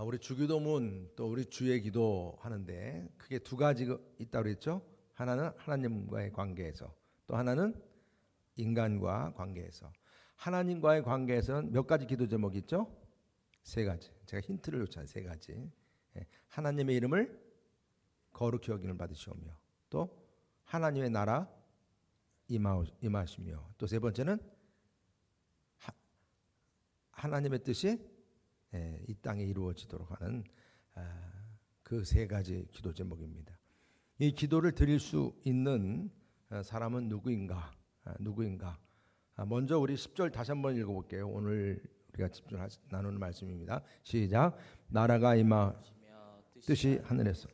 우리 주기도문 또 우리 주의 기도 하는데 크게 두 가지가 있다고 그랬죠. 하나는 하나님과의 관계에서, 또 하나는 인간과 관계에서. 하나님과의 관계에서는 몇 가지 기도 제목이 있죠? 세 가지. 제가 힌트를 줬잖아요. 세 가지. 하나님의 이름을 거룩히 여김을 받으시오며, 또 하나님의 나라 임하시며, 또 세 번째는 하나님의 뜻이 이 땅에 이루어지도록 하는 그 세 가지 기도 제목입니다. 이 기도를 드릴 수 있는 사람은 누구인가? 먼저 우리 10절 다시 한번 읽어볼게요. 오늘 우리가 집중 나누는 말씀입니다. 시작. 나라가 임하 뜻이 하늘에서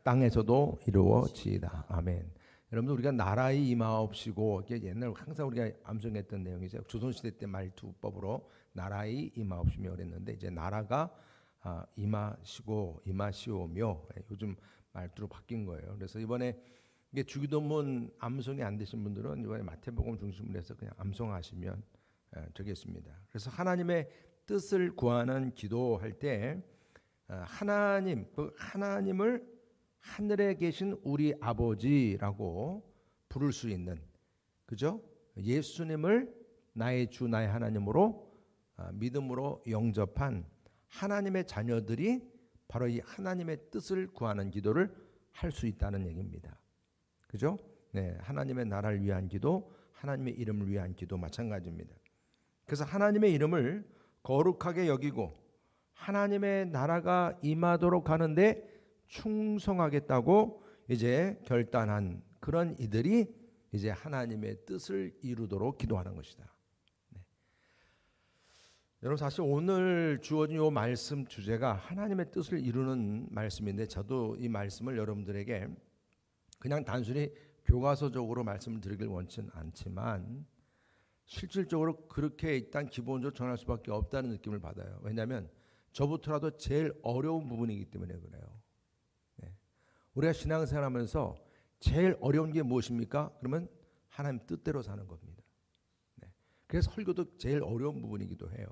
땅에서도 이루어지이다. 아멘. 여러분들, 우리가 나라의 임하옵시고, 이게 옛날 항상 우리가 암송했던 내용이죠. 조선시대 때 말투법으로 나라의 임하옵시며 그랬는데, 이제 나라가 임하시오며 요즘 말투로 바뀐 거예요. 그래서 이번에 이게 주기도문 암송이 안 되신 분들은 이번에 마태복음 중심으로 해서 그냥 암송하시면 되겠습니다. 그래서 하나님의 뜻을 구하는 기도할 때 하나님을 하늘에 계신 우리 아버지라고 부를 수 있는, 그죠? 예수님을 나의 주 나의 하나님으로 믿음으로 영접한 하나님의 자녀들이 바로 이 하나님의 뜻을 구하는 기도를 할 수 있다는 얘기입니다. 그죠? 네, 하나님의 나라를 위한 기도, 하나님의 이름을 위한 기도 마찬가지입니다. 그래서 하나님의 이름을 거룩하게 여기고 하나님의 나라가 임하도록 하는데 충성하겠다고 이제 결단한 그런 이들이 이제 하나님의 뜻을 이루도록 기도하는 것이다. 네. 여러분, 사실 오늘 주어진 이 말씀 주제가 하나님의 뜻을 이루는 말씀인데, 저도 이 말씀을 여러분들에게 그냥 단순히 교과서적으로 말씀을 드리길 원치는 않지만 실질적으로 그렇게 일단 기본적으로 전할 수밖에 없다는 느낌을 받아요. 왜냐하면 저부터라도 제일 어려운 부분이기 때문에 그래요. 네. 우리가 신앙생활하면서 제일 어려운 게 무엇입니까? 그러면 하나님 뜻대로 사는 겁니다. 네. 그래서 설교도 제일 어려운 부분이기도 해요.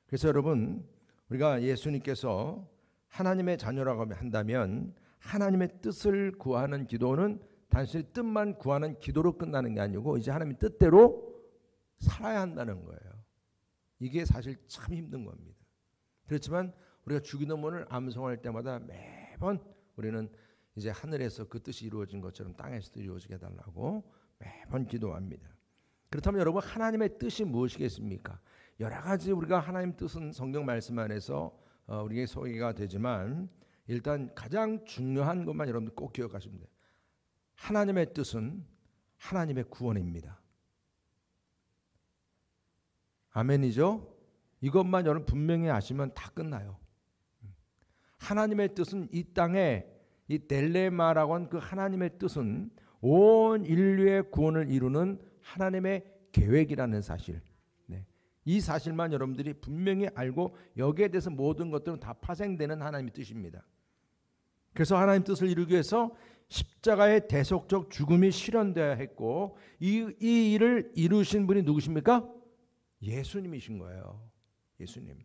그래서 여러분, 우리가 예수님께서 하나님의 자녀라고 한다면 하나님의 뜻을 구하는 기도는 단순히 뜻만 구하는 기도로 끝나는 게 아니고 이제 하나님의 뜻대로 살아야 한다는 거예요. 이게 사실 참 힘든 겁니다. 그렇지만 우리가 주기도문을 암송할 때마다 매번 우리는 이제 하늘에서 그 뜻이 이루어진 것처럼 땅에서도 이루어지게 해달라고 매번 기도합니다. 그렇다면 여러분, 하나님의 뜻이 무엇이겠습니까? 여러 가지 우리가 하나님 뜻은 성경 말씀 안에서 우리에게 소개가 되지만 일단 가장 중요한 것만 여러분들 꼭 기억하시면 돼요. 하나님의 뜻은 하나님의 구원입니다. 아멘이죠? 이것만 여러분 분명히 아시면 다 끝나요. 하나님의 뜻은 이 땅에 이 델레마라고 하는 그 하나님의 뜻은 온 인류의 구원을 이루는 하나님의 계획이라는 사실. 네. 이 사실만 여러분들이 분명히 알고 여기에 대해서 모든 것들은 다 파생되는 하나님의 뜻입니다. 그래서 하나님 뜻을 이루기 위해서 십자가의 대속적 죽음이 실현되어야 했고 이 일을 이루신 분이 누구십니까? 예수님이신 거예요. 예수님.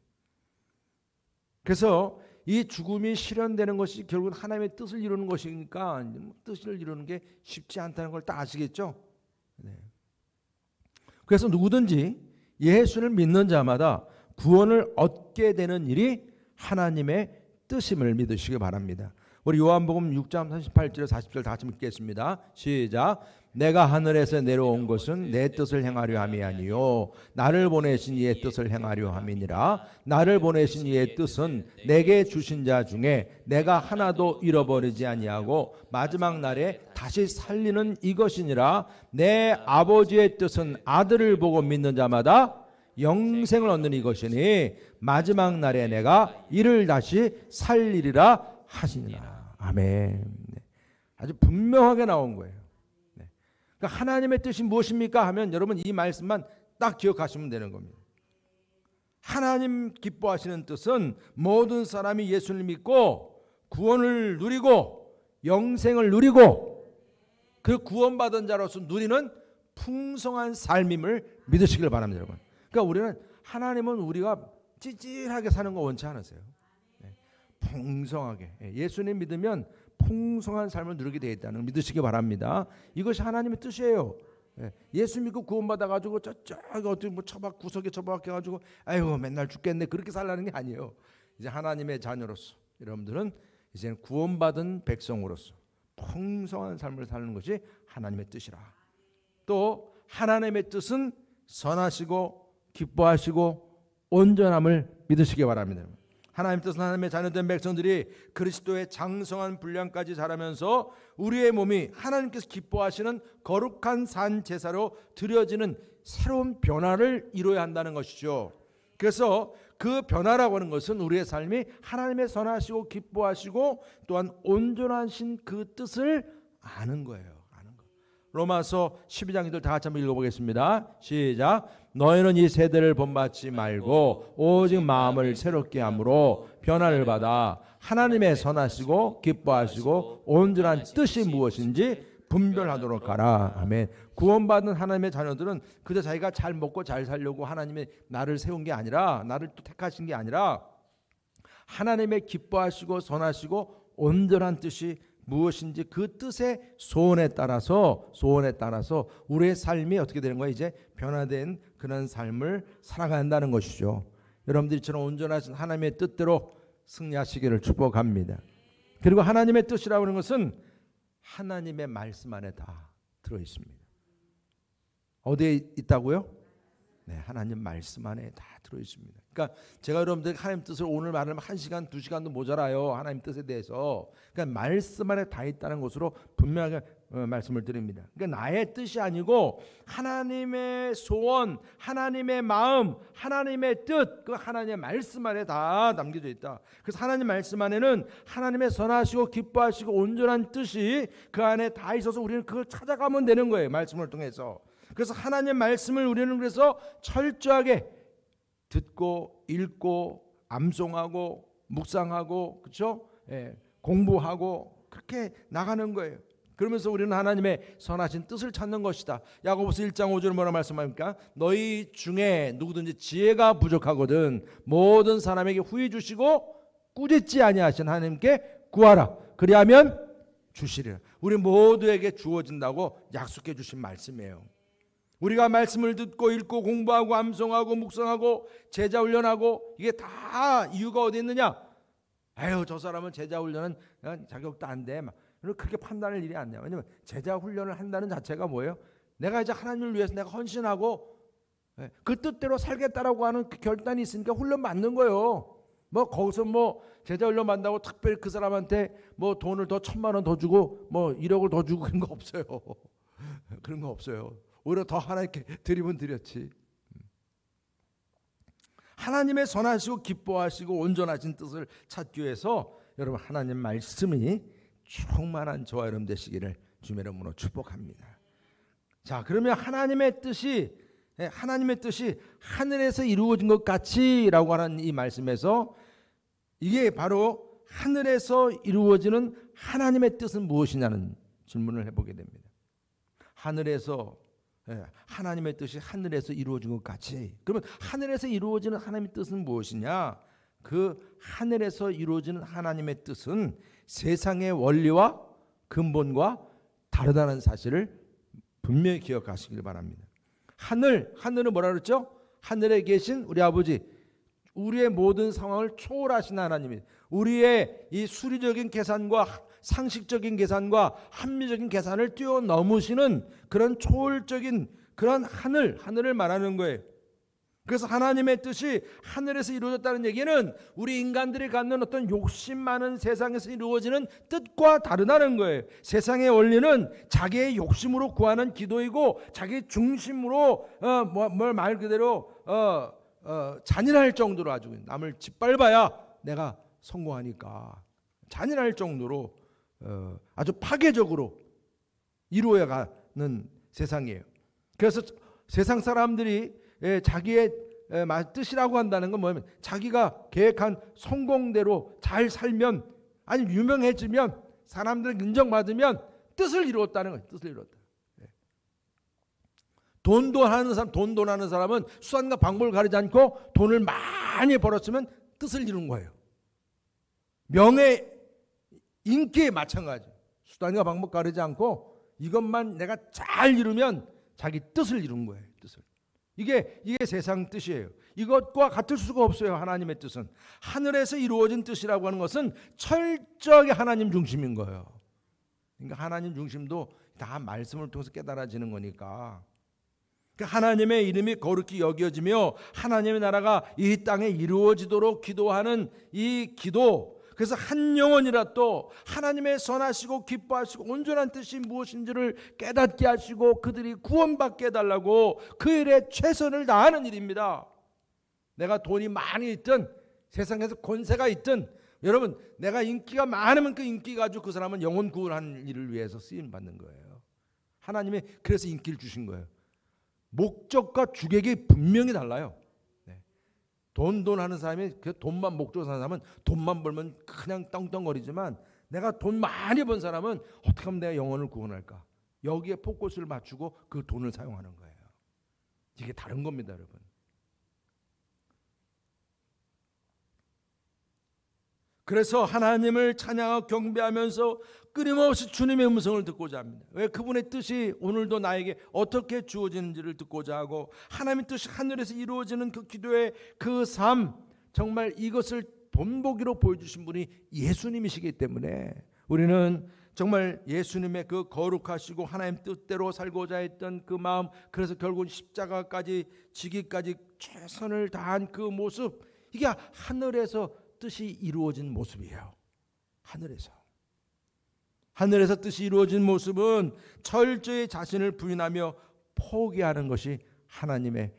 그래서 이 죽음이 실현되는 것이 결국은 하나님의 뜻을 이루는 것이니까 뜻을 이루는 게 쉽지 않다는 걸 다 아시겠죠? 네. 그래서 누구든지 예수를 믿는 자마다 구원을 얻게 되는 일이 하나님의 뜻임을 믿으시기 바랍니다. 우리 요한복음 6장 38절 40절 다 같이 읽겠습니다. 시작. 내가 하늘에서 내려온 것은 내 뜻을 행하려 함이 아니요 나를 보내신 이의 뜻을 행하려 함이니라. 나를 보내신 이의 뜻은 내게 주신 자 중에 내가 하나도 잃어버리지 아니하고 마지막 날에 다시 살리는 이것이니라. 내 아버지의 뜻은 아들을 보고 믿는 자마다 영생을 얻는 이것이니 마지막 날에 내가 이를 다시 살리리라 하시니라. 아멘. 네. 아주 분명하게 나온 거예요. 네. 그러니까 하나님의 뜻이 무엇입니까 하면 여러분 이 말씀만 딱 기억하시면 되는 겁니다. 하나님 기뻐하시는 뜻은 모든 사람이 예수를 믿고 구원을 누리고 영생을 누리고 그 구원받은 자로서 누리는 풍성한 삶임을 믿으시길 바랍니다. 여러분. 그러니까 우리는 하나님은 우리가 찌질하게 사는 거 원치 않으세요? 풍성하게. 예수님 믿으면 풍성한 삶을 누리게 되어 있다는 걸 믿으시기 바랍니다. 이것이 하나님의 뜻이에요. 예수 믿고 구원받아 가지고 저쪽 어디 뭐 처박 구석에 처박혀 가지고 아이고 맨날 죽겠네 그렇게 살라는 게 아니에요. 이제 하나님의 자녀로서 여러분들은 이제는 구원받은 백성으로서 풍성한 삶을 사는 것이 하나님의 뜻이라. 또 하나님의 뜻은 선하시고 기뻐하시고 온전함을 믿으시기 바랍니다. 하나님 뜻은 하나님의 자녀된 백성들이 그리스도의 장성한 분량까지 자라면서 우리의 몸이 하나님께서 기뻐하시는 거룩한 산 제사로 드려지는 새로운 변화를 이루어야 한다는 것이죠. 그래서 그 변화라고 하는 것은 우리의 삶이 하나님의 선하시고 기뻐하시고 또한 온전하신 그 뜻을 아는 거예요. 로마서 12장 2절 다 같이 한번 읽어보겠습니다. 시작. 너희는 이 세대를 본받지 말고 오직 마음을 새롭게 함으로 변화를 받아 하나님의 선하시고 기뻐하시고 온전한 뜻이 무엇인지 분별하도록 하라. 아멘. 구원받은 하나님의 자녀들은 그저 자기가 잘 먹고 잘 살려고 하나님의 나를 세운 게 아니라, 나를 또 택하신 게 아니라 하나님의 기뻐하시고 선하시고 온전한 뜻이 무엇인지 그 뜻의 소원에 따라서 우리의 삶이 어떻게 되는 거예요? 이제 변화된 그런 삶을 살아간다는 것이죠. 여러분들이 저런 온전하신 하나님의 뜻대로 승리하시기를 축복합니다. 그리고 하나님의 뜻이라고 하는 것은 하나님의 말씀 안에 다 들어 있습니다. 어디에 있다고요? 네, 하나님 말씀 안에 다 들어 있습니다. 그러니까 제가 여러분들 하나님 뜻을 오늘 말하면 1시간, 2시간도 모자라요. 하나님 뜻에 대해서. 그러니까 말씀 안에 다 있다는 것으로 분명하게 말씀을 드립니다. 그러니까 나의 뜻이 아니고 하나님의 소원, 하나님의 마음, 하나님의 뜻, 그 하나님의 말씀 안에 다 담겨져 있다. 그래서 하나님 말씀 안에는 하나님의 선하시고 기뻐하시고 온전한 뜻이 그 안에 다 있어서 우리는 그걸 찾아가면 되는 거예요. 말씀을 통해서. 그래서 하나님의 말씀을 우리는 그래서 철저하게 듣고 읽고 암송하고 묵상하고 그렇죠? 공부하고 그렇게 나가는 거예요. 그러면서 우리는 하나님의 선하신 뜻을 찾는 것이다. 야고보서 1장 5절 뭐라 말씀합니까? 너희 중에 누구든지 지혜가 부족하거든 모든 사람에게 후히 주시고 꾸짖지 아니하신 하나님께 구하라. 그리하면 주시리라. 우리 모두에게 주어진다고 약속해 주신 말씀이에요. 우리가 말씀을 듣고 읽고 공부하고 암송하고 묵상하고 제자 훈련하고 이게 다 이유가 어디 있느냐? 아유 저 사람은 제자 훈련은 자격도 안 돼. 그렇게 판단할 일이 아니야. 왜냐면 제자 훈련을 한다는 자체가 뭐예요? 내가 이제 하나님을 위해서 내가 헌신하고 그 뜻대로 살겠다라고 하는 그 결단이 있으니까 훈련 받는 거예요. 뭐 거기서 뭐 제자 훈련 받는다고 특별히 그 사람한테 뭐 돈을 더 1,000만 원 더 주고 뭐 1억을 더 주고 그런 거 없어요. 그런 거 없어요. 오히려 더 하나님께 드리면 드렸지. 하나님의 선하시고 기뻐하시고 온전하신 뜻을 찾기 위해서 여러분 하나님 말씀이 충만한 저와 여러분 되시기를 주님의 이름으로 축복합니다. 자, 그러면 하나님의 뜻이 하늘에서 이루어진 것 같이라고 하는 이 말씀에서 이게 바로 하늘에서 이루어지는 하나님의 뜻은 무엇이냐는 질문을 해보게 됩니다. 하늘에서 하나님의 뜻이 하늘에서 이루어진 것 같이. 그러면 하늘에서 이루어지는 하나님의 뜻은 무엇이냐? 그 하늘에서 이루어지는 하나님의 뜻은 세상의 원리와 근본과 다르다는 사실을 분명히 기억하시길 바랍니다. 하늘은 뭐라 그랬죠? 하늘에 계신 우리 아버지, 우리의 모든 상황을 초월하신 하나님이 우리의 이 수리적인 계산과 상식적인 계산과 합리적인 계산을 뛰어넘으시는 그런 초월적인 그런 하늘을 말하는 거예요. 그래서 하나님의 뜻이 하늘에서 이루어졌다는 얘기는 우리 인간들이 갖는 어떤 욕심 많은 세상에서 이루어지는 뜻과 다르다는 거예요. 세상의 원리는 자기의 욕심으로 구하는 기도이고 자기 중심으로 말 그대로 잔인할 정도로 아주 남을 짓밟아야 내가 성공하니까 잔인할 정도로 아주 파괴적으로 이루어가는 세상이에요. 그래서 세상 사람들이 자기의 뜻이라고 한다는 건 뭐냐면 자기가 계획한 성공대로 잘 살면 아니 유명해지면 사람들 인정받으면 뜻을 이루었다는 거예요. 뜻을 이루었다. 돈하는 사람은 수단과 방법을 가리지 않고 돈을 많이 벌었으면 뜻을 이룬 거예요. 명예, 인기에 마찬가지. 수단과 방법 가리지 않고 이것만 내가 잘 이루면 자기 뜻을 이룬 거예요. 뜻을. 이게 세상 뜻이에요. 이것과 같을 수가 없어요. 하나님의 뜻은. 하늘에서 이루어진 뜻이라고 하는 것은 철저하게 하나님 중심인 거예요. 그러니까 하나님 중심도 다 말씀을 통해서 깨달아지는 거니까. 하나님의 이름이 거룩히 여겨지며 하나님의 나라가 이 땅에 이루어지도록 기도하는 이 기도, 그래서 한 영혼이라도 하나님의 선하시고 기뻐하시고 온전한 뜻이 무엇인지를 깨닫게 하시고 그들이 구원받게 해달라고 그 일에 최선을 다하는 일입니다. 내가 돈이 많이 있든 세상에서 권세가 있든, 여러분, 내가 인기가 많으면 그 인기 가지고 그 사람은 영혼 구원하는 일을 위해서 쓰임받는 거예요. 하나님이 그래서 인기를 주신 거예요. 목적과 주객이 분명히 달라요. 돈 하는 사람이 그 돈만 목적으로 사는 사람은 돈만 벌면 그냥 떵떵거리지만, 내가 돈 많이 번 사람은 어떻게 하면 내가 영혼을 구원할까? 여기에 포커스를 맞추고 그 돈을 사용하는 거예요. 이게 다른 겁니다, 여러분. 그래서 하나님을 찬양하고 경배하면서 끊임없이 주님의 음성을 듣고자 합니다. 왜? 그분의 뜻이 오늘도 나에게 어떻게 주어지는지를 듣고자 하고, 하나님의 뜻이 하늘에서 이루어지는 그 기도의 그 삶, 정말 이것을 본보기로 보여주신 분이 예수님이시기 때문에 우리는 정말 예수님의 그 거룩하시고 하나님 뜻대로 살고자 했던 그 마음, 그래서 결국은 십자가까지 지기까지 최선을 다한 그 모습, 이게 하늘에서 뜻이 이루어진 모습이에요. 하늘에서 뜻이 이루어진 모습은 철저히 자신을 부인하며 포기하는 것이 하나님의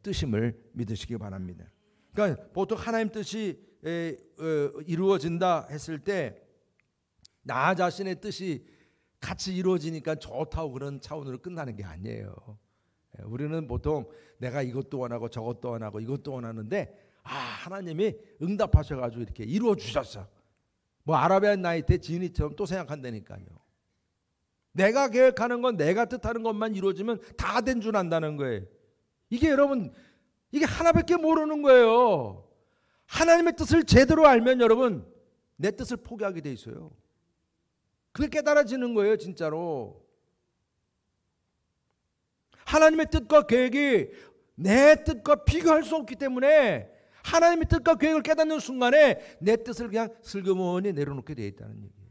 뜻임을 믿으시기 바랍니다. 그러니까 보통 하나님 뜻이 이루어진다 했을 때 나 자신의 뜻이 같이 이루어지니까 좋다고 그런 차원으로 끝나는 게 아니에요. 우리는 보통 내가 이것도 원하고 저것도 원하고 이것도 원하는데, 하나님이 응답하셔가지고 이렇게 이루어 주셨어. 뭐 아라비안 나이트의 지니처럼 또 생각한다니까요. 내가 계획하는 건, 내가 뜻하는 것만 이루어지면 다 된 줄 안다는 거예요. 이게 여러분, 이게 하나밖에 모르는 거예요. 하나님의 뜻을 제대로 알면 여러분, 내 뜻을 포기하게 돼 있어요. 그게 깨달아지는 거예요, 진짜로. 하나님의 뜻과 계획이 내 뜻과 비교할 수 없기 때문에 하나님의 뜻과 계획을 깨닫는 순간에 내 뜻을 그냥 슬그머니 내려놓게 되어 있다는 얘기예요.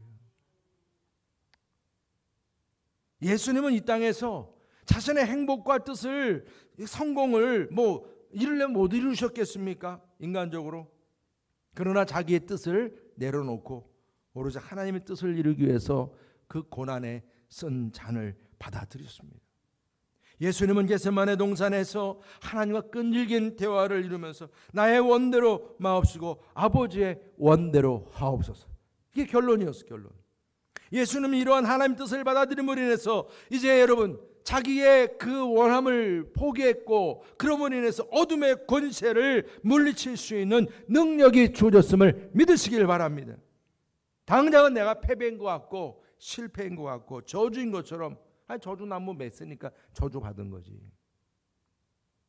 예수님은 이 땅에서 자신의 행복과 뜻을, 성공을 이루려면 못 이루셨겠습니까? 인간적으로. 그러나 자기의 뜻을 내려놓고 오로지 하나님의 뜻을 이루기 위해서 그 고난에 쓴 잔을 받아들였습니다. 예수님은 겟세마네 동산에서 하나님과 끈질긴 대화를 이루면서 나의 원대로 마옵시고 아버지의 원대로 하옵소서. 이게 결론이었어요. 결론. 예수님은 이러한 하나님의 뜻을 받아들임으로 인해서 이제 여러분, 자기의 그 원함을 포기했고, 그러므로 인해서 어둠의 권세를 물리칠 수 있는 능력이 주어졌음을 믿으시길 바랍니다. 당장은 내가 패배인 것 같고 실패인 것 같고 저주인 것처럼, 저주나무 맺으니까 저주 받은 거지.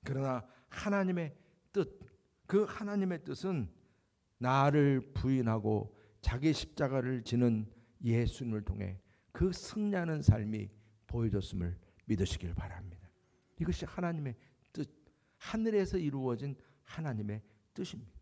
그러나 하나님의 뜻, 그 하나님의 뜻은 나를 부인하고 자기 십자가를 지는 예수님을 통해 그 승리하는 삶이 보여줬음을 믿으시길 바랍니다. 이것이 하나님의 뜻, 하늘에서 이루어진 하나님의 뜻입니다.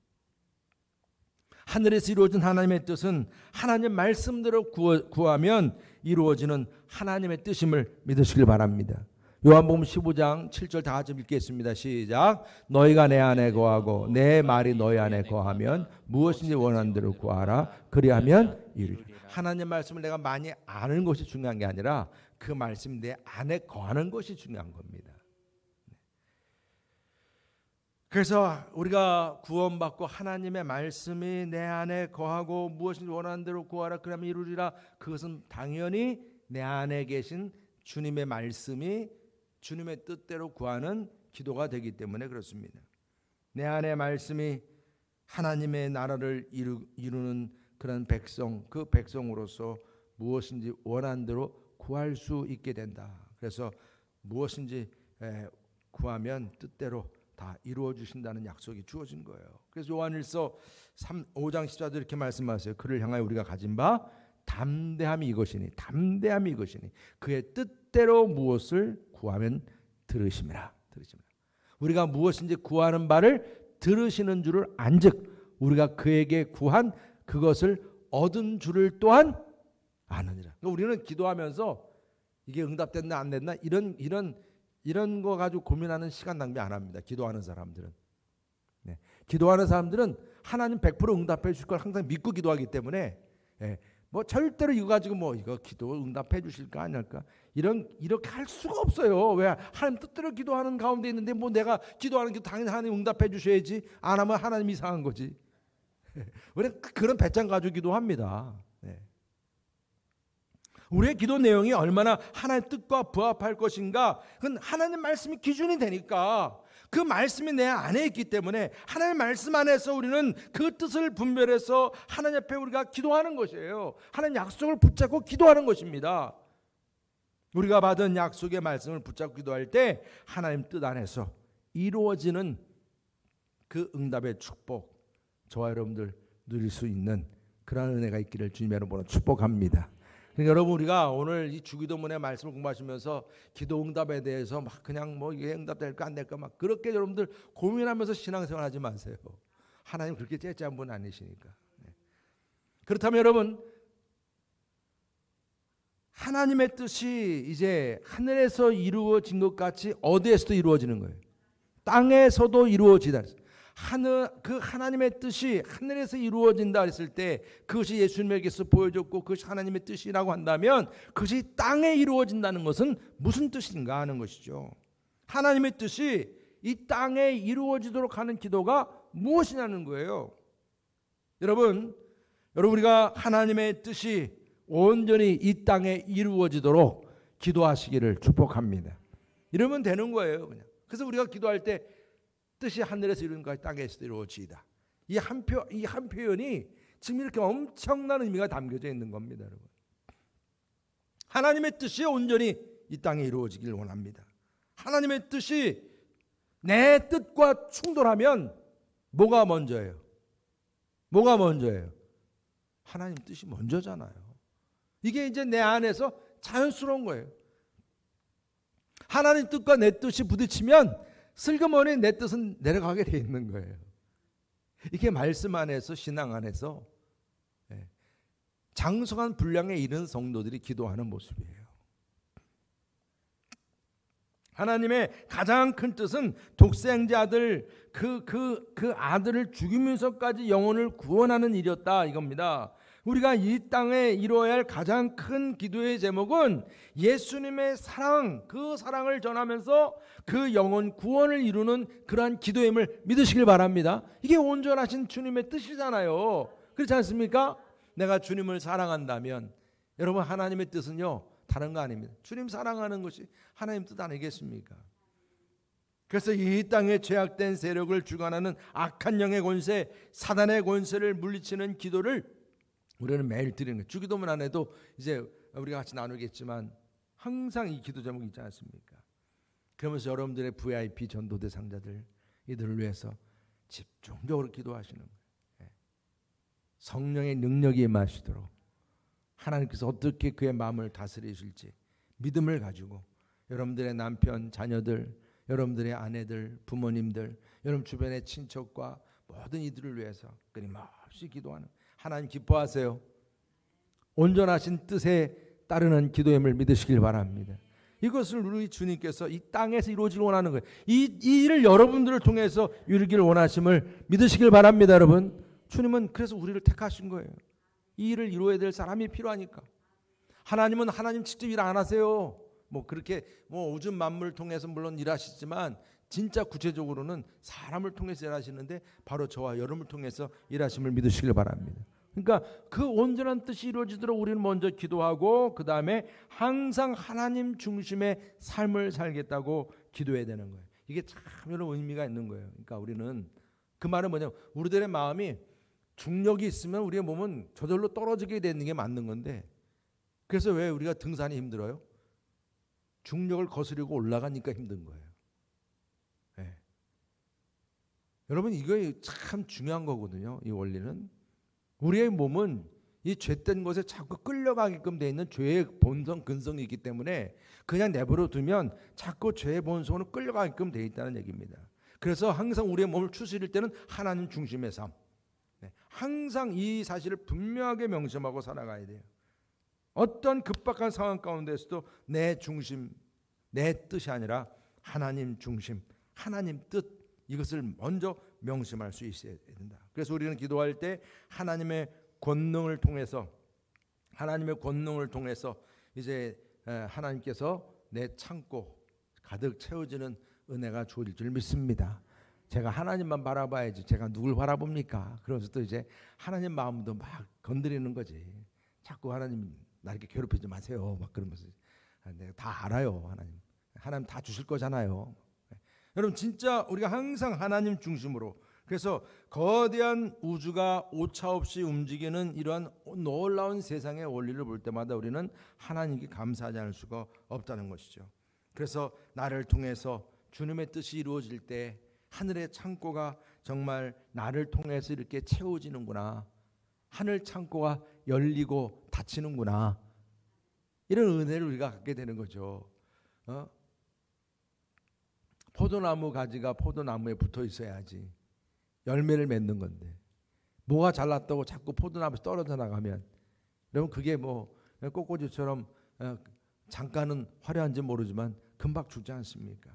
하늘에서 이루어진 하나님의 뜻은 하나님 말씀대로 구하면 이루어지는 하나님의 뜻임을 믿으시길 바랍니다. 요한복음 15장 7절 다 같이 읽겠습니다. 시작. 너희가 내 안에 거하고 내 말이 너희 안에 거하면 무엇인지 원하는 대로 구하라. 그리하면 이루리라. 하나님 말씀을 내가 많이 아는 것이 중요한 게 아니라 그 말씀이 내 안에 거하는 것이 중요한 겁니다. 그래서 우리가 구원받고 하나님의 말씀이 내 안에 거하고 무엇인지 원하는 대로 구하라 그러면 이루리라. 그것은 당연히 내 안에 계신 주님의 말씀이 주님의 뜻대로 구하는 기도가 되기 때문에 그렇습니다. 내 안에 말씀이 하나님의 나라를 이루는 그런 백성, 그 백성으로서 무엇인지 원하는 대로 구할 수 있게 된다. 그래서 무엇인지 구하면 뜻대로 다 이루어 주신다는 약속이 주어진 거예요. 그래서 요한일서 5장 14절 이렇게 말씀하세요. 그를 향하여 우리가 가진 바 담대함이 이것이니 그의 뜻대로 무엇을 구하면 들으심이라. 우리가 무엇인지 구하는 바를 들으시는 줄을 안즉 우리가 그에게 구한 그것을 얻은 줄을 또한 아느니라. 그러니까 우리는 기도하면서 이게 응답됐나 안 됐나 이런 거 가지고 고민하는 시간 낭비 안 합니다. 기도하는 사람들은. 기도하는 사람들은 하나님 100% 응답해 주실 걸 항상 믿고 기도하기 때문에 뭐 절대로 이거 가지고 이거 기도 응답해 주실까 안 할까 이렇게 할 수가 없어요. 왜? 하나님 뜻대로 기도하는 가운데 있는데 내가 기도하는 게 당연히 하나님 응답해 주셔야지. 안 하면 하나님 이상한 거지. 우리는 그런 배짱 가지고 기도합니다. 우리의 기도 내용이 얼마나 하나님의 뜻과 부합할 것인가, 그건 하나님 말씀이 기준이 되니까 그 말씀이 내 안에 있기 때문에 하나님 말씀 안에서 우리는 그 뜻을 분별해서 하나님 앞에 우리가 기도하는 것이에요. 하나님 약속을 붙잡고 기도하는 것입니다. 우리가 받은 약속의 말씀을 붙잡고 기도할 때 하나님 뜻 안에서 이루어지는 그 응답의 축복, 저와 여러분들 누릴 수 있는 그런 은혜가 있기를 주님의 이름으로 축복합니다. 그러니까 여러분, 우리가 오늘 이 주기도문의 말씀을 공부하시면서 기도 응답에 대해서 막 그냥 이게 응답될까 안 될까 막 그렇게 여러분들 고민하면서 신앙생활 하지 마세요. 하나님 그렇게 째째한 분 아니시니까. 그렇다면 여러분, 하나님의 뜻이 이제 하늘에서 이루어진 것 같이 어디에서도 이루어지는 거예요. 땅에서도 이루어지다. 그 하나님의 뜻이 하늘에서 이루어진다 했을 때 그것이 예수님에게서 보여졌고 그것이 하나님의 뜻이라고 한다면 그것이 땅에 이루어진다는 것은 무슨 뜻인가 하는 것이죠. 하나님의 뜻이 이 땅에 이루어지도록 하는 기도가 무엇이냐는 거예요. 여러분 우리가 하나님의 뜻이 온전히 이 땅에 이루어지도록 기도하시기를 축복합니다. 이러면 되는 거예요, 그냥. 그래서 우리가 기도할 때 뜻이 하늘에서 이루는 것이 땅에서도 이루어지이다. 이 한 표현이 지금 이렇게 엄청난 의미가 담겨져 있는 겁니다, 여러분. 하나님의 뜻이 온전히 이 땅에 이루어지길 원합니다. 하나님의 뜻이 내 뜻과 충돌하면 뭐가 먼저예요? 하나님 뜻이 먼저잖아요. 이게 이제 내 안에서 자연스러운 거예요. 하나님 뜻과 내 뜻이 부딪히면 슬그머니 내 뜻은 내려가게 돼 있는 거예요. 이게 말씀 안에서, 신앙 안에서 장성한 분량에 이르는 성도들이 기도하는 모습이에요. 하나님의 가장 큰 뜻은 독생자 아들 그 아들을 죽이면서까지 영혼을 구원하는 일이었다 이겁니다. 우리가 이 땅에 이루어야 할 가장 큰 기도의 제목은 예수님의 사랑, 그 사랑을 전하면서 그 영혼 구원을 이루는 그러한 기도임을 믿으시길 바랍니다. 이게 온전하신 주님의 뜻이잖아요. 그렇지 않습니까? 내가 주님을 사랑한다면 여러분, 하나님의 뜻은요 다른 거 아닙니다. 주님 사랑하는 것이 하나님 뜻 아니겠습니까? 그래서 이 땅에 죄악된 세력을 주관하는 악한 영의 권세, 사단의 권세를 물리치는 기도를 우리는 매일 드리는 거예요. 주기도문 안에도 이제 우리가 같이 나누겠지만 항상 이 기도 제목이 있지 않습니까? 그러면서 여러분들의 VIP 전도 대상자들 이들을 위해서 집중적으로 기도하시는 거예요. 성령의 능력이 임하시도록 하나님께서 어떻게 그의 마음을 다스리실지 믿음을 가지고 여러분들의 남편, 자녀들, 여러분들의 아내들, 부모님들, 여러분 주변의 친척과 모든 이들을 위해서 끊임없이 기도하는, 하나님 기뻐하세요. 온전하신 뜻에 따르는 기도임을 믿으시길 바랍니다. 이것을 우리 주님께서 이 땅에서 이루어지길 원하는 거예요. 이 일을 여러분들을 통해서 이루기를 원하심을 믿으시길 바랍니다. 여러분, 주님은 그래서 우리를 택하신 거예요. 이 일을 이루어야 될 사람이 필요하니까. 하나님은 하나님 직접 일 안 하세요. 그렇게 우주 만물을 통해서 물론 일하시지만 진짜 구체적으로는 사람을 통해서 일하시는데 바로 저와 여러분을 통해서 일하심을 믿으시길 바랍니다. 그러니까 그 온전한 뜻이 이루어지도록 우리는 먼저 기도하고 그 다음에 항상 하나님 중심의 삶을 살겠다고 기도해야 되는 거예요. 이게 참 여러 의미가 있는 거예요. 그러니까 우리는 그 말은 뭐냐면 우리들의 마음이 중력이 있으면 우리의 몸은 저절로 떨어지게 되는 게 맞는 건데, 그래서 왜 우리가 등산이 힘들어요? 중력을 거스르고 올라가니까 힘든 거예요. 네. 여러분 이거 참 중요한 거거든요. 이 원리는 우리의 몸은 이 죄된 것에 자꾸 끌려가게끔 돼 있는 죄의 본성 근성이 있기 때문에 그냥 내버려 두면 자꾸 죄의 본성으로 끌려가게끔 돼 있다는 얘기입니다. 그래서 항상 우리의 몸을 추스릴 때는 하나님 중심의 삶, 항상 이 사실을 분명하게 명심하고 살아가야 돼요. 어떤 급박한 상황 가운데서도 내 중심, 내 뜻이 아니라 하나님 중심, 하나님 뜻, 이것을 먼저 명심할 수 있어야 된다. 그래서 우리는 기도할 때 하나님의 권능을 통해서 이제 하나님께서 내 창고 가득 채워지는 은혜가 주어질 줄 믿습니다. 제가 하나님만 바라봐야지 제가 누굴 바라봅니까? 그러면서 또 이제 하나님 마음도 막 건드리는 거지. 자꾸 하나님 나 이렇게 괴롭히지 마세요. 막 그러면서 내가 다 알아요. 하나님 다 주실 거잖아요. 여러분 진짜 우리가 항상 하나님 중심으로, 그래서 거대한 우주가 오차없이 움직이는 이러한 놀라운 세상의 원리를 볼 때마다 우리는 하나님께 감사하지 않을 수가 없다는 것이죠. 그래서 나를 통해서 주님의 뜻이 이루어질 때 하늘의 창고가 정말 나를 통해서 이렇게 채워지는구나, 하늘 창고가 열리고 닫히는구나, 이런 은혜를 우리가 갖게 되는 거죠. 포도나무 가지가 포도나무에 붙어 있어야지 열매를 맺는 건데, 뭐가 잘났다고 자꾸 포도나무에서 떨어져 나가면 여러분 그게 뭐 꽃꽂이처럼 잠깐은 화려한지 모르지만 금방 죽지 않습니까?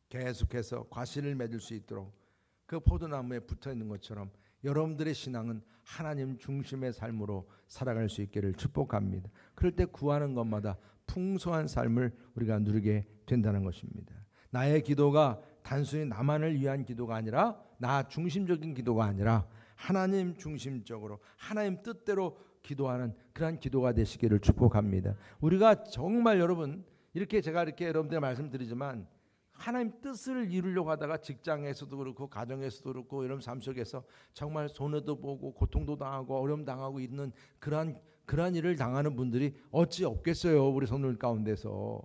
계속해서 과실을 맺을 수 있도록 그 포도나무에 붙어 있는 것처럼 여러분들의 신앙은 하나님 중심의 삶으로 살아갈 수 있기를 축복합니다. 그럴 때 구하는 것마다 풍성한 삶을 우리가 누리게 된다는 것입니다. 나의 기도가 단순히 나만을 위한 기도가 아니라, 나 중심적인 기도가 아니라 하나님 중심적으로 하나님 뜻대로 기도하는 그러한 기도가 되시기를 축복합니다. 우리가 정말 여러분 제가 이렇게 여러분들 말씀드리지만 하나님 뜻을 이루려고 하다가 직장에서도 그렇고 가정에서도 그렇고 이런 삶 속에서 정말 손해도 보고 고통도 당하고 어려움 당하고 있는 그러한 일을 당하는 분들이 어찌 없겠어요. 우리 성도들 가운데서.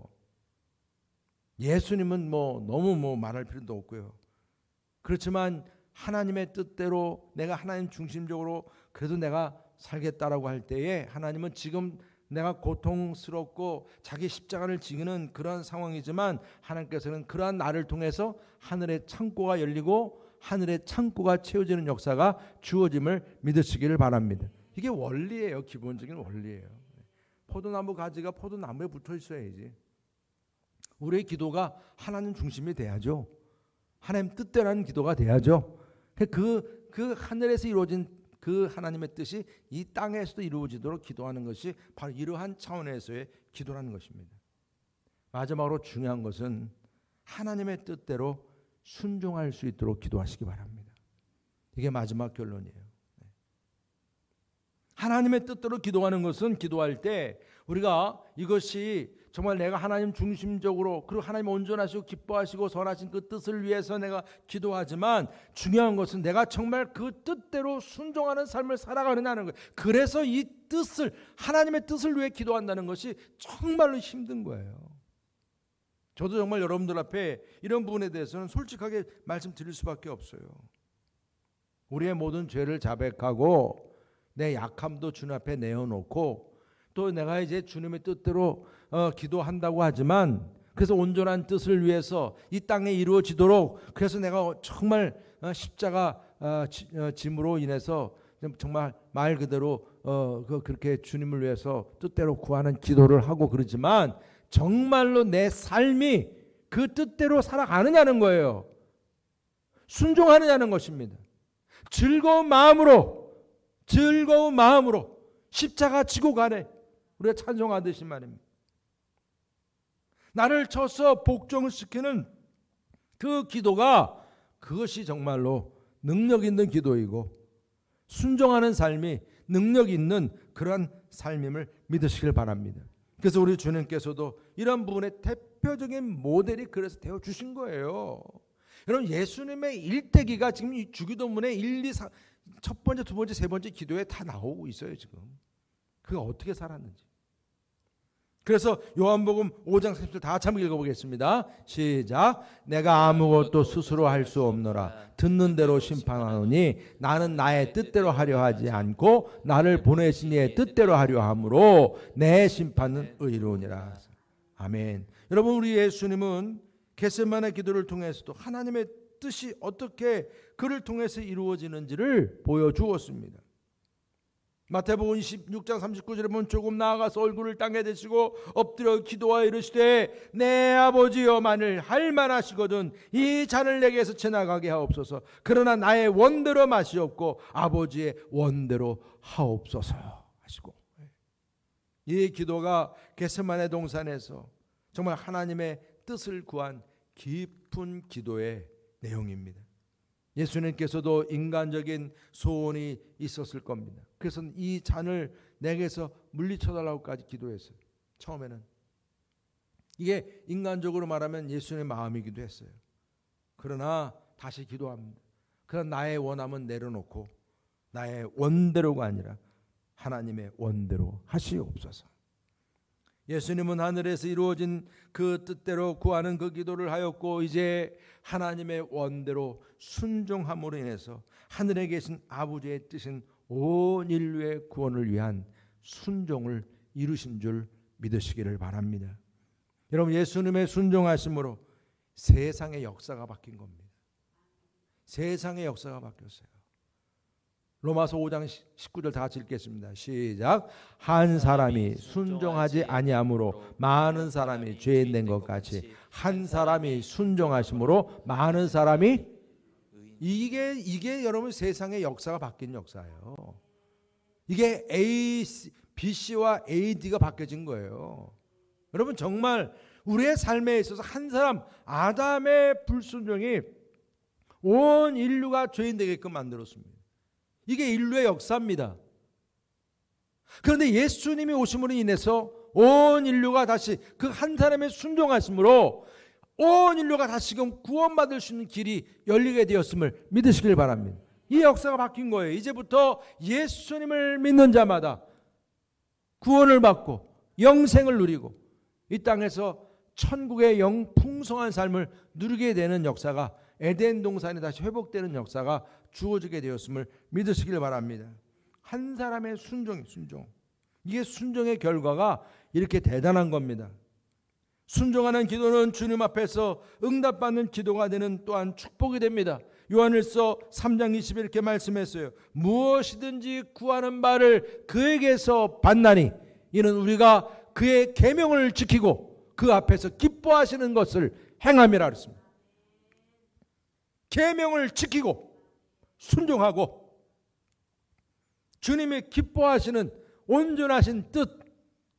예수님은 너무 말할 필요도 없고요. 그렇지만 하나님의 뜻대로 내가 하나님 중심적으로 그래도 내가 살겠다라고 할 때에 하나님은 지금 내가 고통스럽고 자기 십자가를 지기는 그런 상황이지만 하나님께서는 그러한 나를 통해서 하늘의 창고가 열리고 하늘의 창고가 채워지는 역사가 주어짐을 믿으시기를 바랍니다. 이게 원리예요. 기본적인 원리예요. 포도나무 가지가 포도나무에 붙어 있어야지. 우리의 기도가 하나님 중심이 돼야죠. 하나님 뜻대로 하는 기도가 돼야죠. 그 하늘에서 이루어진 그 하나님의 뜻이 이 땅에서도 이루어지도록 기도하는 것이 바로 이러한 차원에서의 기도라는 것입니다. 마지막으로 중요한 것은 하나님의 뜻대로 순종할 수 있도록 기도하시기 바랍니다. 이게 마지막 결론이에요. 하나님의 뜻대로 기도하는 것은 기도할 때 우리가 이것이 정말 내가 하나님 중심적으로, 그리고 하나님 온전하시고 기뻐하시고 선하신 그 뜻을 위해서 내가 기도하지만 중요한 것은 내가 정말 그 뜻대로 순종하는 삶을 살아가느냐는 거예요. 그래서 이 뜻을, 하나님의 뜻을 위해 기도한다는 것이 정말로 힘든 거예요. 저도 정말 여러분들 앞에 이런 부분에 대해서는 솔직하게 말씀드릴 수밖에 없어요. 우리의 모든 죄를 자백하고 내 약함도 주님 앞에 내어놓고 또 내가 이제 주님의 뜻대로 기도한다고 하지만, 그래서 온전한 뜻을 위해서 이 땅에 이루어지도록, 그래서 내가 정말 십자가 짐으로 인해서 정말 말 그대로 그렇게 주님을 위해서 뜻대로 구하는 기도를 하고 그러지만 정말로 내 삶이 그 뜻대로 살아가느냐는 거예요. 순종하느냐는 것입니다. 즐거운 마음으로 십자가 지고 가네, 우리가 찬송하듯이 말입니다. 나를 쳐서 복종을 시키는 그 기도가, 그것이 정말로 능력 있는 기도이고 순종하는 삶이 능력 있는 그런 삶임을 믿으시길 바랍니다. 그래서 우리 주님께서도 이런 부분의 대표적인 모델이 그래서 되어주신 거예요. 여러분 예수님의 일대기가 지금 이 주기도문의 1, 2, 3, 첫 번째, 두 번째, 세 번째 기도에 다 나오고 있어요. 지금 그가 어떻게 살았는지. 그래서 요한복음 5장 30절 다 같이 한번 읽어보겠습니다. 시작. 내가 아무것도 스스로 할 수 없노라. 듣는 대로 심판하노니 나는 나의 뜻대로 하려 하지 않고 나를 보내신 이의 뜻대로 하려 함으로 내 심판은 의로우니라. 아멘. 여러분, 우리 예수님은 겟세마네 기도를 통해서도 하나님의 뜻이 어떻게 그를 통해서 이루어지는지를 보여주었습니다. 마태복음 26장 39절에 보면 조금 나아가서 얼굴을 땅에 대시고 엎드려 기도하여 이르시되 내 아버지여 만일 할만하시거든 이 잔을 내게서 지나가게 하옵소서. 그러나 나의 원대로 마시옵고 아버지의 원대로 하옵소서 하시고, 이 기도가 겟세마네 동산에서 정말 하나님의 뜻을 구한 깊은 기도의 내용입니다. 예수님께서도 인간적인 소원이 있었을 겁니다. 그래서 이 잔을 내게서 물리쳐달라고까지 기도했어요. 처음에는 이게 인간적으로 말하면 예수님의 마음이기도 했어요. 그러나 다시 기도합니다. 그러나 나의 원함은 내려놓고 나의 원대로가 아니라 하나님의 원대로 하시옵소서. 예수님은 하늘에서 이루어진 그 뜻대로 구하는 그 기도를 하였고, 이제 하나님의 원대로 순종함으로 인해서 하늘에 계신 아버지의 뜻인 온 인류의 구원을 위한 순종을 이루신 줄 믿으시기를 바랍니다. 여러분, 예수님의 순종하심으로 세상의 역사가 바뀐 겁니다. 세상의 역사가 바뀌었어요. 로마서 5장 19절 다 같이 읽겠습니다. 시작. 한 사람이 순종하지 아니함으로 많은 사람이 죄인 된 것 같이 한 사람이 순종하심으로 많은 사람이, 이게 여러분 세상의 역사가 바뀐 역사예요. 이게 BC와 AD가 바뀌어진 거예요. 여러분, 정말 우리의 삶에 있어서 한 사람 아담의 불순종이 온 인류가 죄인 되게끔 만들었습니다. 이게 인류의 역사입니다. 그런데 예수님이 오심으로 인해서 온 인류가 다시 그 한 사람의 순종하심으로 온 인류가 다시금 구원받을 수 있는 길이 열리게 되었음을 믿으시길 바랍니다. 이 역사가 바뀐 거예요. 이제부터 예수님을 믿는 자마다 구원을 받고 영생을 누리고 이 땅에서 천국의 영풍성한 삶을 누리게 되는 역사가, 에덴 동산이 다시 회복되는 역사가 주어지게 되었음을 믿으시길 바랍니다. 한 사람의 순종. 이게 순종의 결과가 이렇게 대단한 겁니다. 순종하는 기도는 주님 앞에서 응답받는 기도가 되는 또한 축복이 됩니다. 요한일서 3장 20에 이렇게 말씀했어요. 무엇이든지 구하는 바를 그에게서 받나니 이는 우리가 그의 계명을 지키고 그 앞에서 기뻐하시는 것을 행함이라 그랬습니다. 계명을 지키고 순종하고 주님이 기뻐하시는 온전하신 뜻,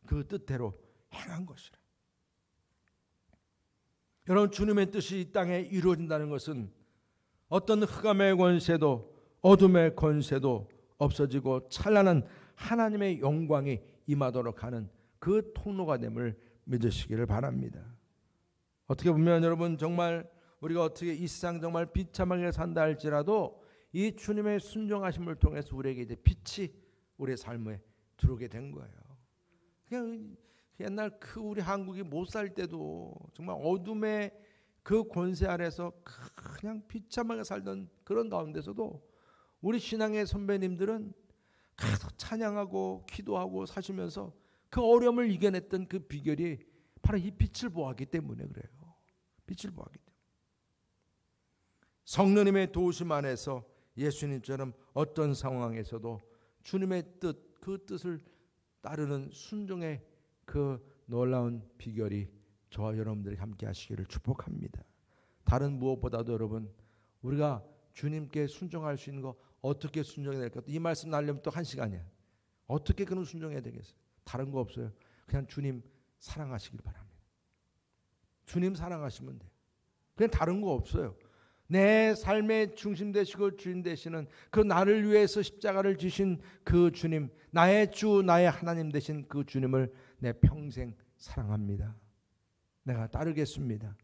그 뜻대로 행한 것이라. 여러분, 주님의 뜻이 이 땅에 이루어진다는 것은 어떤 흑암의 권세도 어둠의 권세도 없어지고 찬란한 하나님의 영광이 임하도록 하는 그 통로가 됨을 믿으시기를 바랍니다. 어떻게 보면 여러분, 정말 우리가 어떻게 이 세상 정말 비참하게 산다 할지라도 이 주님의 순종하심을 통해서 우리에게 이제 빛이 우리의 삶에 들어오게 된 거예요. 그냥 옛날 그 우리 한국이 못 살 때도 정말 어둠의 그 권세 아래서 그냥 비참하게 살던 그런 가운데서도 우리 신앙의 선배님들은 계속 찬양하고 기도하고 사시면서 그 어려움을 이겨냈던 그 비결이 바로 이 빛을 보았기 때문에 그래요. 빛을 보았기 때문에. 성령님의 도우심 안에서 예수님처럼 어떤 상황에서도 주님의 뜻, 그 뜻을 따르는 순종의 그 놀라운 비결이 저와 여러분들이 함께 하시기를 축복합니다. 다른 무엇보다도 여러분, 우리가 주님께 순종할 수 있는 거 어떻게 순종해야 될까? 이 말씀 나려면 또 1시간이야. 어떻게 그런 순종해야 되겠어요? 다른 거 없어요. 그냥 주님 사랑하시길 바랍니다. 주님 사랑하시면 돼요. 그냥 다른 거 없어요. 내 삶의 중심 되시고 주인 되시는 그 나를 위해서 십자가를 지신 그 주님, 나의 주, 나의 하나님 되신 그 주님을 내 평생 사랑합니다. 내가 따르겠습니다.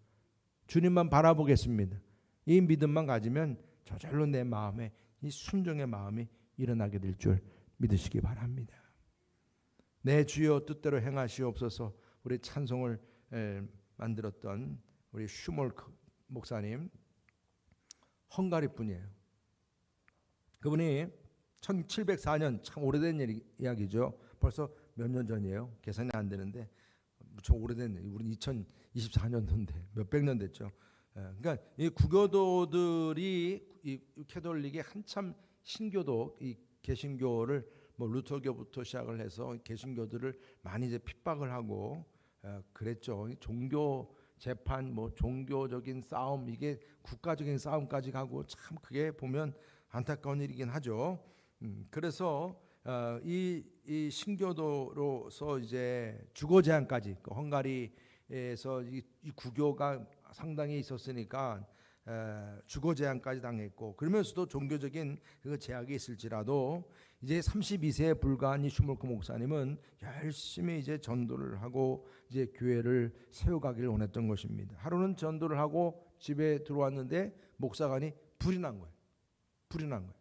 주님만 바라보겠습니다. 이 믿음만 가지면 저절로 내 마음에 이 순종의 마음이 일어나게 될 줄 믿으시기 바랍니다. 내 주여 뜻대로 행하시옵소서. 우리 찬송을 만들었던 우리 슈몰크 목사님, 헝가리 분이에요. 그분이 1704년, 참 오래된 이야기죠. 벌써 몇 년 전이에요. 계산이 안 되는데 무척 오래된, 우리 2024년도인데 몇백 년 됐죠. 그러니까 이 구교도들이 이 캐톨릭의 한참 신교도, 이 개신교를 뭐 루터교부터 시작을 해서 개신교들을 많이 이제 핍박을 하고 그랬죠. 종교 재판, 뭐 종교적인 싸움, 이게 국가적인 싸움까지 가고, 참 그게 보면 안타까운 일이긴 하죠. 그래서 이 신교도로서 이제 주거 제한까지, 그 헝가리에서 이 구교가 상당히 있었으니까 주거 제한까지 당했고, 그러면서도 종교적인 그 제약이 있을지라도 이제 32세에 불과한 이 슈몰크 목사님은 열심히 이제 전도를 하고 이제 교회를 세워가기를 원했던 것입니다. 하루는 전도를 하고 집에 들어왔는데 목사관이 불이 난 거예요. 불이 난 거예요.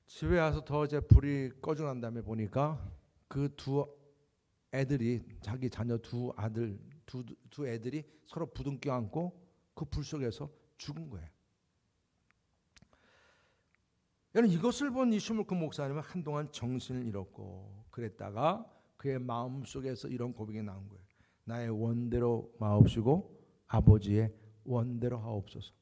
집에 와서 더 이제 불이 꺼져 난 다음에 보니까 그 두 애들이, 자기 자녀 두 아들, 두 애들이 서로 부둥켜 안고 그 불 속에서 죽은 거예요. 여러분, 이것을 본 이 슈몰크 목사님은 한동안 정신을 잃었고 그랬다가 그의 마음 속에서 이런 고백이 나온 거예요. 나의 원대로 마옵시고 아버지의 원대로 하옵소서.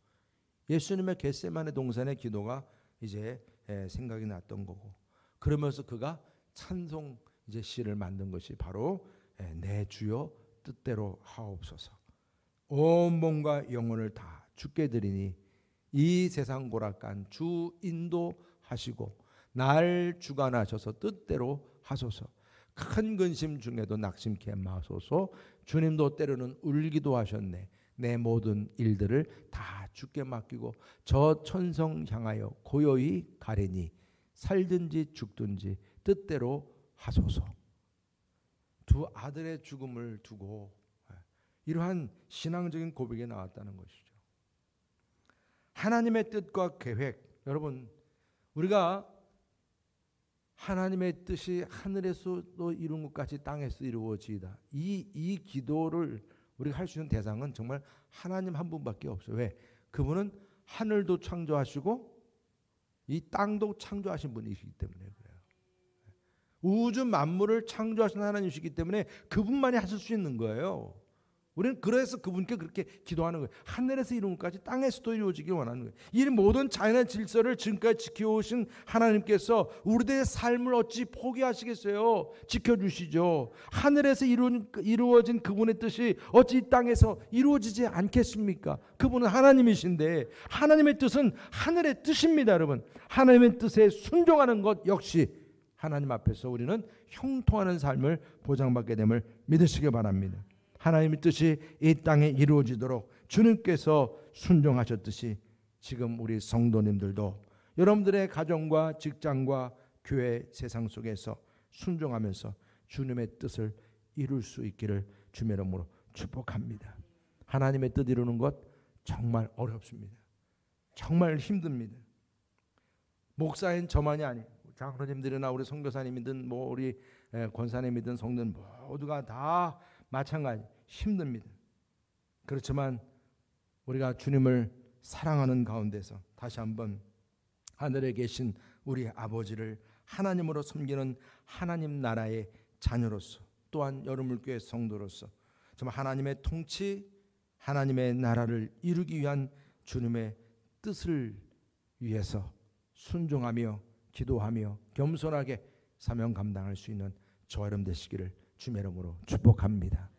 예수님의 겟세마네 동산의 기도가 이제 생각이 났던 거고, 그러면서 그가 찬송 이제 시를 만든 것이 바로 내 주여 뜻대로 하옵소서. 온 몸과 영혼을 다 주께 드리니 이 세상 고락간 주 인도하시고 날 주관하셔서 뜻대로 하소서. 큰 근심 중에도 낙심케 마소서. 주님도 때로는 울기도 하셨네. 내 모든 일들을 다 주께 맡기고 저 천성 향하여 고요히 가리니 살든지 죽든지 뜻대로 하소서. 두 아들의 죽음을 두고 이러한 신앙적인 고백이 나왔다는 것이죠. 하나님의 뜻과 계획, 여러분, 우리가 하나님의 뜻이 하늘에서도 이룬 것까지 땅에서 이루어지이다. 이 기도를 우리가 할 수 있는 대상은 정말 하나님 한 분밖에 없어요. 왜? 그분은 하늘도 창조하시고 이 땅도 창조하신 분이시기 때문에 그래요. 우주 만물을 창조하신 하나님이시기 때문에 그분만이 하실 수 있는 거예요. 우리는 그래서 그분께 그렇게 기도하는 거예요. 하늘에서 이룬 것까지 땅에서도 이루어지길 원하는 거예요. 이 모든 자연의 질서를 지금까지 지켜오신 하나님께서 우리들의 삶을 어찌 포기하시겠어요? 지켜주시죠. 하늘에서 이루어진 그분의 뜻이 어찌 이 땅에서 이루어지지 않겠습니까? 그분은 하나님이신데 하나님의 뜻은 하늘의 뜻입니다. 여러분, 하나님의 뜻에 순종하는 것 역시 하나님 앞에서 우리는 형통하는 삶을 보장받게 됨을 믿으시기 바랍니다. 하나님의 뜻이 이 땅에 이루어지도록 주님께서 순종하셨듯이 지금 우리 성도님들도 여러분들의 가정과 직장과 교회 세상 속에서 순종하면서 주님의 뜻을 이룰 수 있기를 주의 이름으로 축복합니다. 하나님의 뜻 이루는 것 정말 어렵습니다. 정말 힘듭니다. 목사인 저만이 아니에요. 장로님들이나 우리 선교사님이든 뭐 우리 권사님이든 성도는 모두가 다 마찬가지 힘듭니다. 그렇지만 우리가 주님을 사랑하는 가운데서 다시 한번 하늘에 계신 우리 아버지를 하나님으로 섬기는 하나님 나라의 자녀로서, 또한 여러분교회 성도로서 정말 하나님의 통치, 하나님의 나라를 이루기 위한 주님의 뜻을 위해서 순종하며 기도하며 겸손하게 사명 감당할 수 있는 저와 여러분 되시기를 주의 이름으로 축복합니다.